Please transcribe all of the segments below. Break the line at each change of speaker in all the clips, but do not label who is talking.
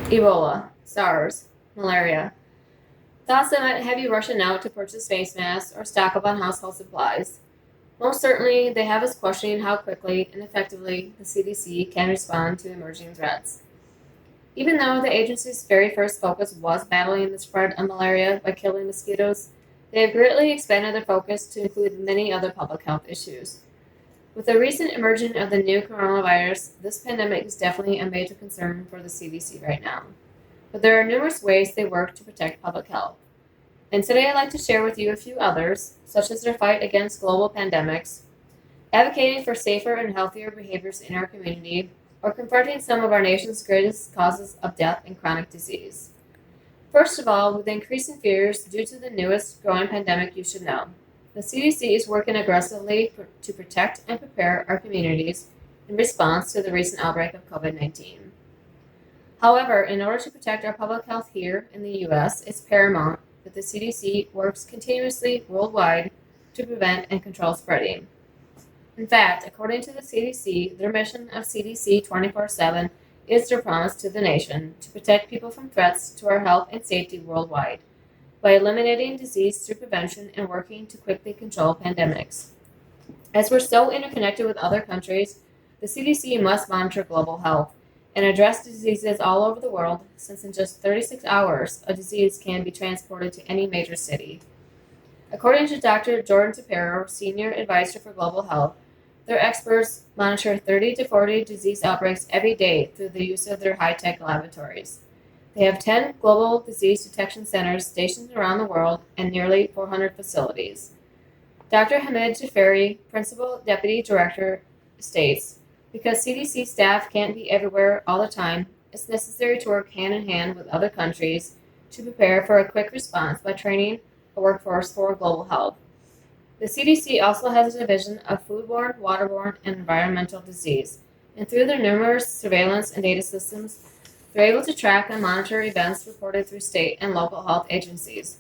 Ebola, SARS, malaria. Thoughts that might have you rushing out to purchase face masks or stock up on household supplies. Most certainly, they have us questioning how quickly and effectively the CDC can respond to emerging threats. Even though the agency's very first focus was battling the spread of malaria by killing mosquitoes, they have greatly expanded their focus to include many other public health issues. With the recent emergence of the new coronavirus, this pandemic is definitely a major concern for the CDC right now. But there are numerous ways they work to protect public health. And today I'd like to share with you a few others, such as their fight against global pandemics, advocating for safer and healthier behaviors in our community, or confronting some of our nation's greatest causes of death and chronic disease. First of all, with increasing fears due to the newest growing pandemic, you should know. The CDC is working aggressively to protect and prepare our communities in response to the recent outbreak of COVID 19. However, in order to protect our public health here in the U.S., it's paramount that the CDC works continuously worldwide to prevent and control spreading. In fact, according to the CDC, their mission of CDC 24/7 is their promise to the nation to protect people from threats to our health and safety worldwide by eliminating disease through prevention and working to quickly control pandemics. As we're so interconnected with other countries, the CDC must monitor global health and address diseases all over the world, since in just 36 hours, a disease can be transported to any major city. According to Dr. Jordan Tapero, Senior Advisor for Global Health, their experts monitor 30 to 40 disease outbreaks every day through the use of their high-tech laboratories. They have 10 global disease detection centers stationed around the world and nearly 400 facilities. Dr. Hamid Jafari, Principal Deputy Director, states, because CDC staff can't be everywhere all the time, it's necessary to work hand in hand with other countries to prepare for a quick response by training a workforce for global health. The CDC also has a division of foodborne, waterborne, and environmental disease, and through their numerous surveillance and data systems, they're able to track and monitor events reported through state and local health agencies.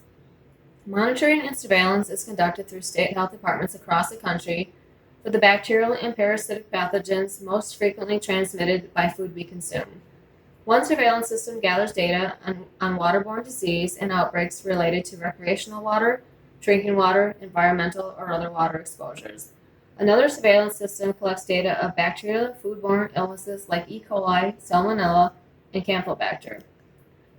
Monitoring and surveillance is conducted through state health departments across the country for the bacterial and parasitic pathogens most frequently transmitted by food we consume. One surveillance system gathers data on waterborne disease and outbreaks related to recreational water, drinking water, environmental, or other water exposures. Another surveillance system collects data of bacterial foodborne illnesses like E. coli, Salmonella, and Campylobacter.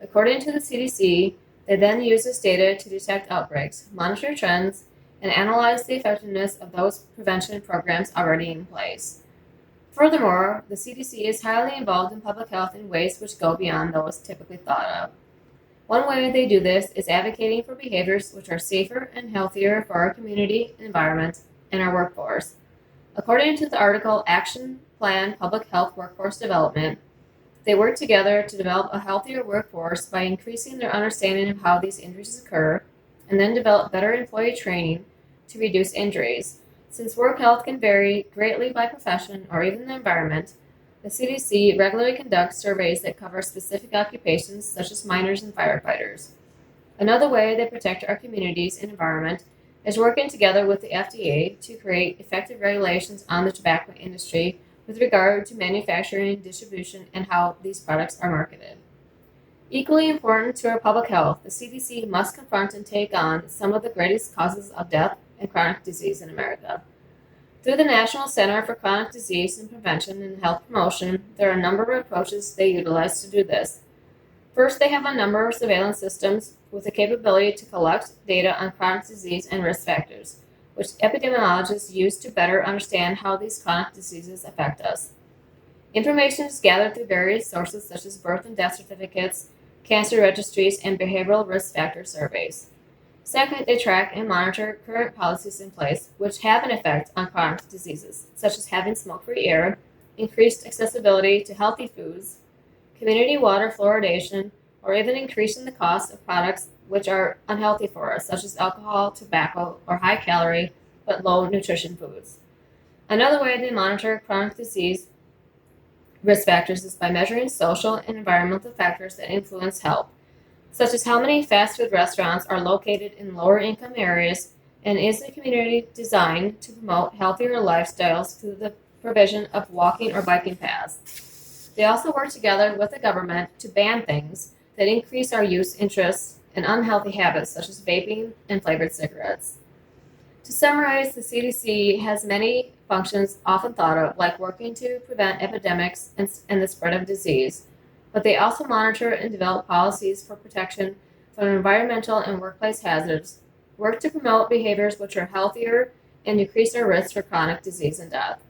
According to the CDC, they then use this data to detect outbreaks, monitor trends, and analyze the effectiveness of those prevention programs already in place. Furthermore, the CDC is highly involved in public health in ways which go beyond those typically thought of. One way they do this is advocating for behaviors which are safer and healthier for our community, environment, and our workforce. According to the article Action Plan Public Health Workforce Development, they work together to develop a healthier workforce by increasing their understanding of how these injuries occur, and then develop better employee training to reduce injuries. Since work health can vary greatly by profession or even the environment, the CDC regularly conducts surveys that cover specific occupations such as miners and firefighters. Another way they protect our communities and environment is working together with the FDA to create effective regulations on the tobacco industry with regard to manufacturing, distribution, and how these products are marketed. Equally important to our public health, the CDC must confront and take on some of the greatest causes of death and chronic disease in America. Through the National Center for Chronic Disease and Prevention and Health Promotion, there are a number of approaches they utilize to do this. First, they have a number of surveillance systems with the capability to collect data on chronic disease and risk factors, which epidemiologists use to better understand how these chronic diseases affect us. Information is gathered through various sources such as birth and death certificates, cancer registries, and behavioral risk factor surveys. Second, they track and monitor current policies in place which have an effect on chronic diseases, such as having smoke-free air, increased accessibility to healthy foods, community water fluoridation, or even increasing the cost of products which are unhealthy for us, such as alcohol, tobacco, or high-calorie but low-nutrition foods. Another way they monitor chronic disease risk factors is by measuring social and environmental factors that influence health, such as how many fast food restaurants are located in lower income areas, and is the community designed to promote healthier lifestyles through the provision of walking or biking paths. They also work together with the government to ban things that increase our use, interests, and unhealthy habits such as vaping and flavored cigarettes. To summarize, the CDC has many functions often thought of, like working to prevent epidemics and the spread of disease, but they also monitor and develop policies for protection from environmental and workplace hazards, work to promote behaviors which are healthier, and decrease our risk for chronic disease and death.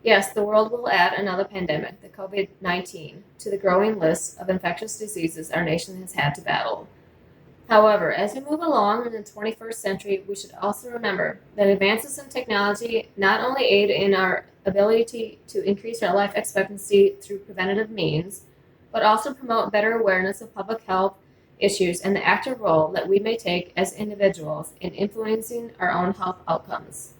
Yes, the world will add another pandemic, the COVID 19, to the growing list of infectious diseases our nation has had to battle. However, as we move along in the 21st century, we should also remember that advances in technology not only aid in our ability to increase our life expectancy through preventative means, but also promote better awareness of public health issues and the active role that we may take as individuals in influencing our own health outcomes.